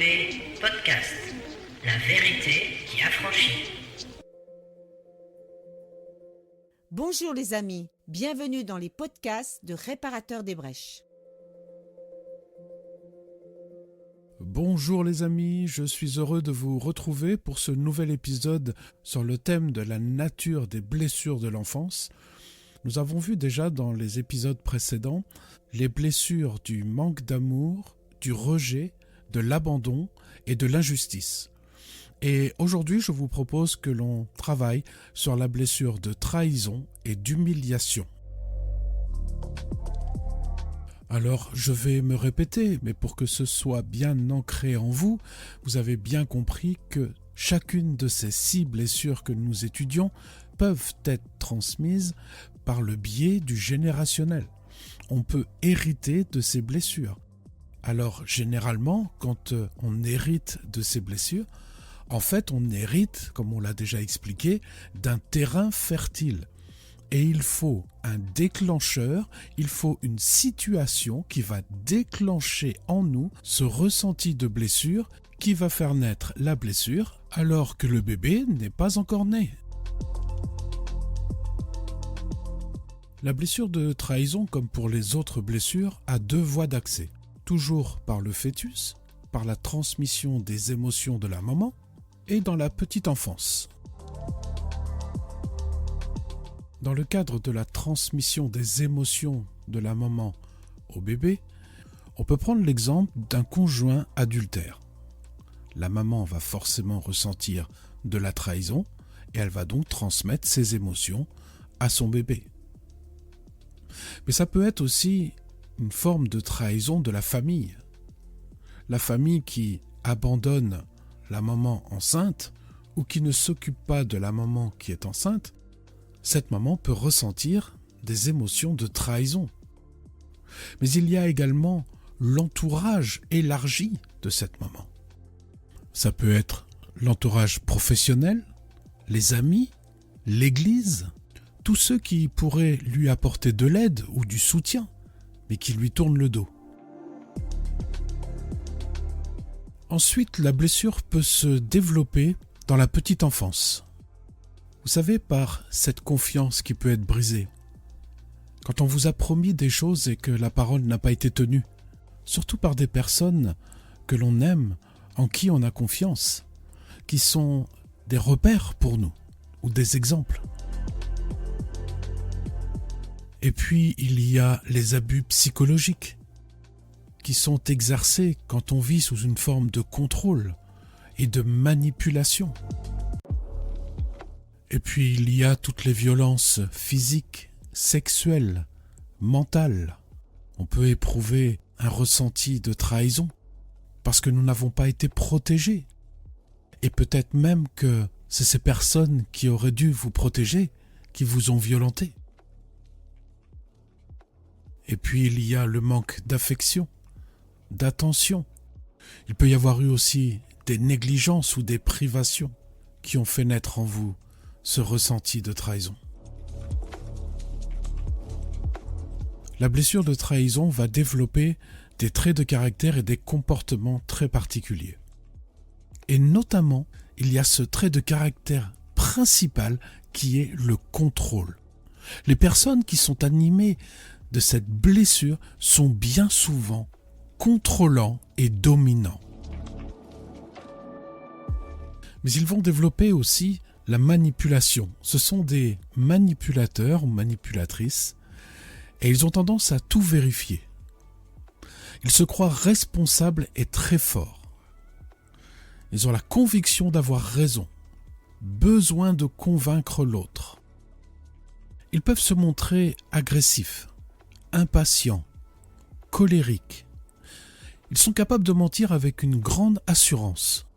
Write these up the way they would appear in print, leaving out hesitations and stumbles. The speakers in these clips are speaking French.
écoutez Podcast, la vérité qui affranchit. Bonjour les amis, bienvenue dans les podcasts de Réparateur des brèches. Bonjour les amis, je suis heureux de vous retrouver pour ce nouvel épisode sur le thème de la nature des blessures de l'enfance. Nous avons vu déjà dans les épisodes précédents les blessures du manque d'amour, du rejet, de l'abandon et de l'injustice. Et aujourd'hui, je vous propose que l'on travaille sur la blessure de trahison et d'humiliation. Alors, je vais me répéter, mais pour que ce soit bien ancré en vous, vous avez bien compris que chacune de ces 6 blessures que nous étudions peuvent être transmises par le biais du générationnel. On peut hériter de ces blessures. Alors, généralement, quand on hérite de ces blessures, en fait, on hérite, comme on l'a déjà expliqué, d'un terrain fertile. Et il faut un déclencheur, il faut une situation qui va déclencher en nous ce ressenti de blessure qui va faire naître la blessure alors que le bébé n'est pas encore né. La blessure de trahison, comme pour les autres blessures, a 2 voies d'accès. Toujours par le fœtus, par la transmission des émotions de la maman, et dans la petite enfance. Dans le cadre de la transmission des émotions de la maman au bébé, on peut prendre l'exemple d'un conjoint adultère. La maman va forcément ressentir de la trahison et elle va donc transmettre ses émotions à son bébé. Mais ça peut être aussi une forme de trahison de la famille. La famille qui abandonne la maman enceinte ou qui ne s'occupe pas de la maman qui est enceinte, cette maman peut ressentir des émotions de trahison. Mais il y a également l'entourage élargi de cette maman. Ça peut être l'entourage professionnel, les amis, l'église, tous ceux qui pourraient lui apporter de l'aide ou du soutien, mais qui lui tournent le dos. Ensuite, la blessure peut se développer dans la petite enfance. Vous savez, par cette confiance qui peut être brisée. Quand on vous a promis des choses et que la parole n'a pas été tenue. Surtout par des personnes que l'on aime, en qui on a confiance, qui sont des repères pour nous, ou des exemples. Et puis, il y a les abus psychologiques, qui sont exercés quand on vit sous une forme de contrôle et de manipulation. Et puis il y a toutes les violences physiques, sexuelles, mentales. On peut éprouver un ressenti de trahison parce que nous n'avons pas été protégés. Et peut-être même que c'est ces personnes qui auraient dû vous protéger qui vous ont violenté. Et puis il y a le manque d'affection, d'attention. Il peut y avoir eu aussi des négligences ou des privations qui ont fait naître en vous ce ressenti de trahison. La blessure de trahison va développer des traits de caractère et des comportements très particuliers. Et notamment, il y a ce trait de caractère principal qui est le contrôle. Les personnes qui sont animées de cette blessure sont bien souvent contrôlants et dominants. Mais ils vont développer aussi la manipulation. Ce sont des manipulateurs ou manipulatrices et ils ont tendance à tout vérifier. Ils se croient responsables et très forts. Ils ont la conviction d'avoir raison, besoin de convaincre l'autre. Ils peuvent se montrer agressifs, impatients, colériques. Ils sont capables de mentir avec une grande assurance.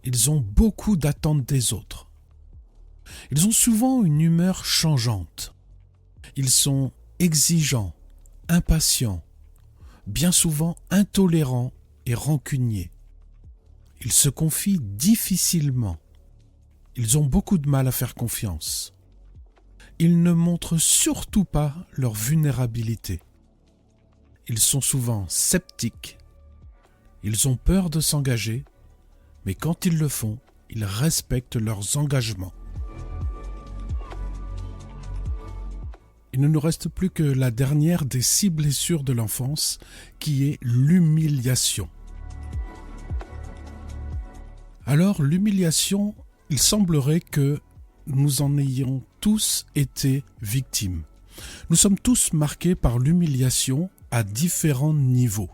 Ils ont beaucoup d'attentes des autres. Ils ont souvent une humeur changeante. Ils sont exigeants, impatients, bien souvent intolérants et rancuniers. Ils se confient difficilement. Ils ont beaucoup de mal à faire confiance. Ils ne montrent surtout pas leur vulnérabilité. Ils sont souvent sceptiques, Ils ont peur de s'engager, mais quand ils le font, ils respectent leurs engagements. Il ne nous reste plus que la dernière des 6 blessures de l'enfance, qui est l'humiliation. Alors, l'humiliation, il semblerait que nous en ayons tous été victimes. Nous sommes tous marqués par l'humiliation à différents niveaux.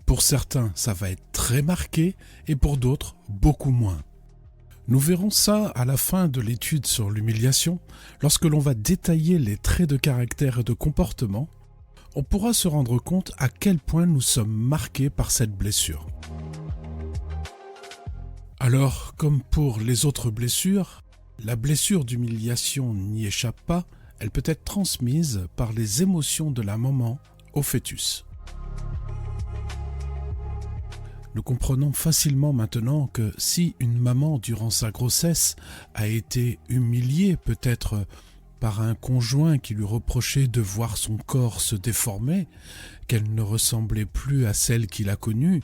Pour certains, ça va être très marqué et pour d'autres, beaucoup moins. Nous verrons ça à la fin de l'étude sur l'humiliation. Lorsque l'on va détailler les traits de caractère et de comportement, on pourra se rendre compte à quel point nous sommes marqués par cette blessure. Alors, comme pour les autres blessures, la blessure d'humiliation n'y échappe pas, elle peut être transmise par les émotions de la maman au fœtus. Nous comprenons facilement maintenant que si une maman durant sa grossesse a été humiliée peut-être par un conjoint qui lui reprochait de voir son corps se déformer, qu'elle ne ressemblait plus à celle qu'il a connue,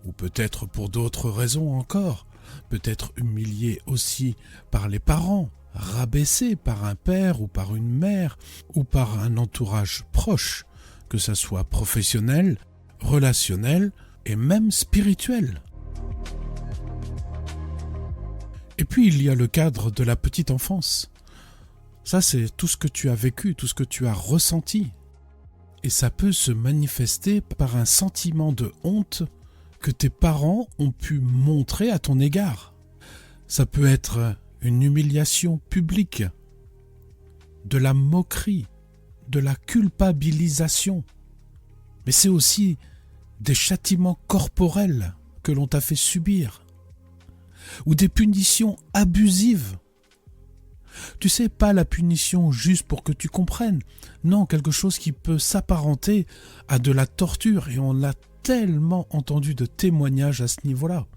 ou peut-être pour d'autres raisons encore, peut-être humiliée aussi par les parents, rabaissée par un père ou par une mère, ou par un entourage proche, que ce soit professionnel, relationnel, et même spirituel. Et puis il y a le cadre de la petite enfance. Ça, c'est tout ce que tu as vécu, tout ce que tu as ressenti. Et ça peut se manifester par un sentiment de honte que tes parents ont pu montrer à ton égard. Ça peut être une humiliation publique, de la moquerie, de la culpabilisation. Mais c'est aussi des châtiments corporels que l'on t'a fait subir, ou des punitions abusives. Tu sais, pas la punition juste pour que tu comprennes, non, quelque chose qui peut s'apparenter à de la torture, et on a tellement entendu de témoignages à ce niveau-là,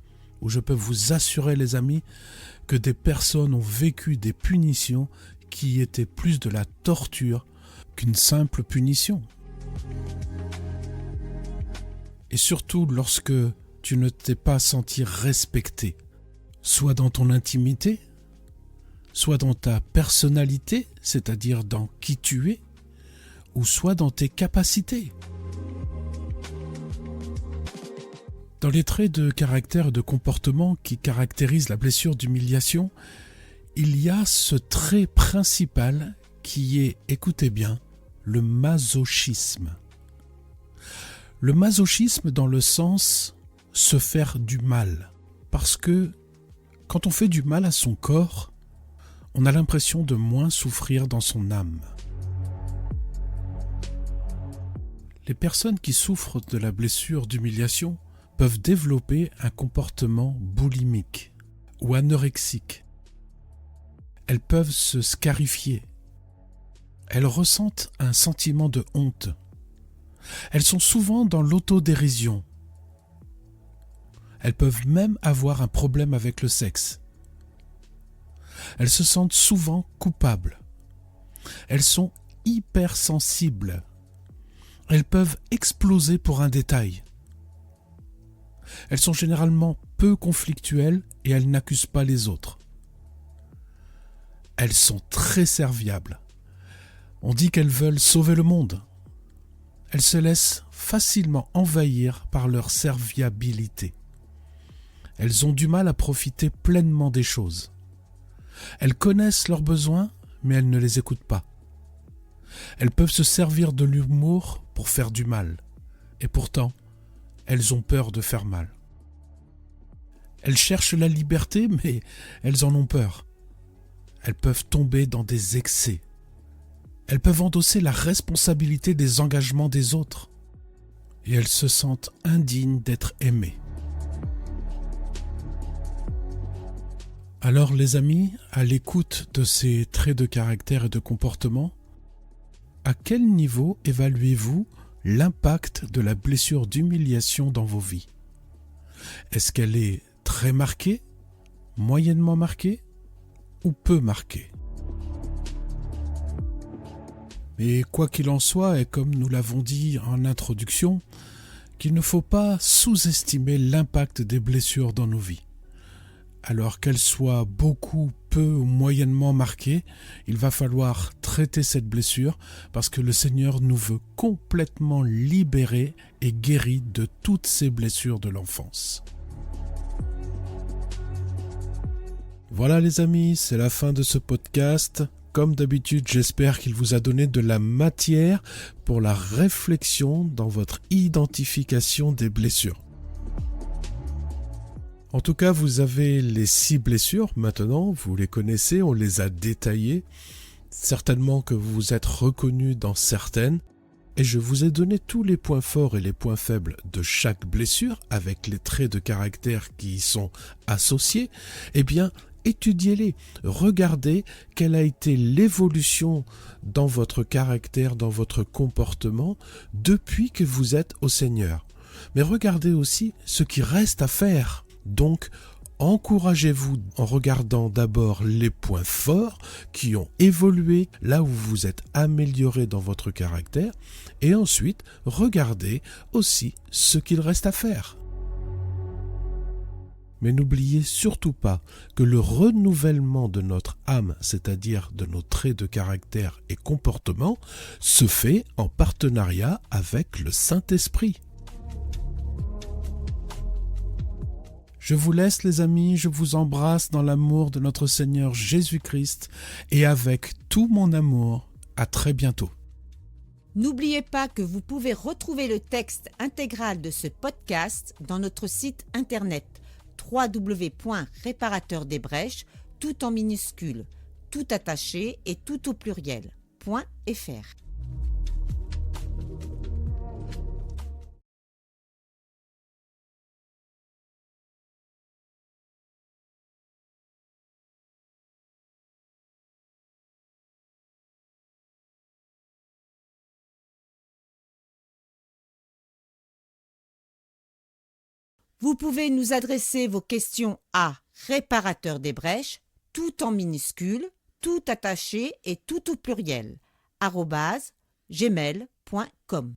où je peux vous assurer, les amis, que des personnes ont vécu des punitions qui étaient plus de la torture qu'une simple punition. Et surtout lorsque tu ne t'es pas senti respecté, soit dans ton intimité, soit dans ta personnalité, c'est-à-dire dans qui tu es, ou soit dans tes capacités. Dans les traits de caractère et de comportement qui caractérisent la blessure d'humiliation, il y a ce trait principal qui est, écoutez bien, le masochisme. Le masochisme dans le sens se faire du mal. Parce que quand on fait du mal à son corps, on a l'impression de moins souffrir dans son âme. Les personnes qui souffrent de la blessure d'humiliation peuvent développer un comportement boulimique ou anorexique. Elles peuvent se scarifier. Elles ressentent un sentiment de honte. Elles sont souvent dans l'autodérision. Elles peuvent même avoir un problème avec le sexe. Elles se sentent souvent coupables. Elles sont hypersensibles. Elles peuvent exploser pour un détail. Elles sont généralement peu conflictuelles et elles n'accusent pas les autres. Elles sont très serviables. On dit qu'elles veulent sauver le monde. Elles se laissent facilement envahir par leur serviabilité. Elles ont du mal à profiter pleinement des choses. Elles connaissent leurs besoins, mais elles ne les écoutent pas. Elles peuvent se servir de l'humour pour faire du mal. Et pourtant, elles ont peur de faire mal. Elles cherchent la liberté, mais elles en ont peur. Elles peuvent tomber dans des excès. Elles peuvent endosser la responsabilité des engagements des autres. Et elles se sentent indignes d'être aimées. Alors les amis, à l'écoute de ces traits de caractère et de comportement, à quel niveau évaluez-vous l'impact de la blessure d'humiliation dans vos vies? Est-ce qu'elle est très marquée, moyennement marquée ou peu marquée? Mais quoi qu'il en soit, et comme nous l'avons dit en introduction, qu'il ne faut pas sous-estimer l'impact des blessures dans nos vies. Alors qu'elles soient beaucoup, peu ou moyennement marquées, il va falloir traiter cette blessure parce que le Seigneur nous veut complètement libérés et guéris de toutes ces blessures de l'enfance. Voilà les amis, c'est la fin de ce podcast. Comme d'habitude, j'espère qu'il vous a donné de la matière pour la réflexion dans votre identification des blessures. En tout cas, vous avez les 6 blessures maintenant, vous les connaissez, on les a détaillées. Certainement que vous vous êtes reconnu dans certaines. Et je vous ai donné tous les points forts et les points faibles de chaque blessure, avec les traits de caractère qui y sont associés. Eh bien, étudiez-les, regardez quelle a été l'évolution dans votre caractère, dans votre comportement, depuis que vous êtes au Seigneur. Mais regardez aussi ce qui reste à faire. Donc, encouragez-vous en regardant d'abord les points forts qui ont évolué, là où vous vous êtes amélioré dans votre caractère, et ensuite, regardez aussi ce qu'il reste à faire. Mais n'oubliez surtout pas que le renouvellement de notre âme, c'est-à-dire de nos traits de caractère et comportement, se fait en partenariat avec le Saint-Esprit. Je vous laisse les amis, je vous embrasse dans l'amour de notre Seigneur Jésus-Christ et avec tout mon amour, à très bientôt. N'oubliez pas que vous pouvez retrouver le texte intégral de ce podcast dans notre site internet www.réparateurdesbrèches, tout en minuscules, tout attaché et tout au pluriel, .fr. Vous pouvez nous adresser vos questions à réparateurdesbrèches, tout en minuscules, tout attaché et tout au pluriel, @gmail.com.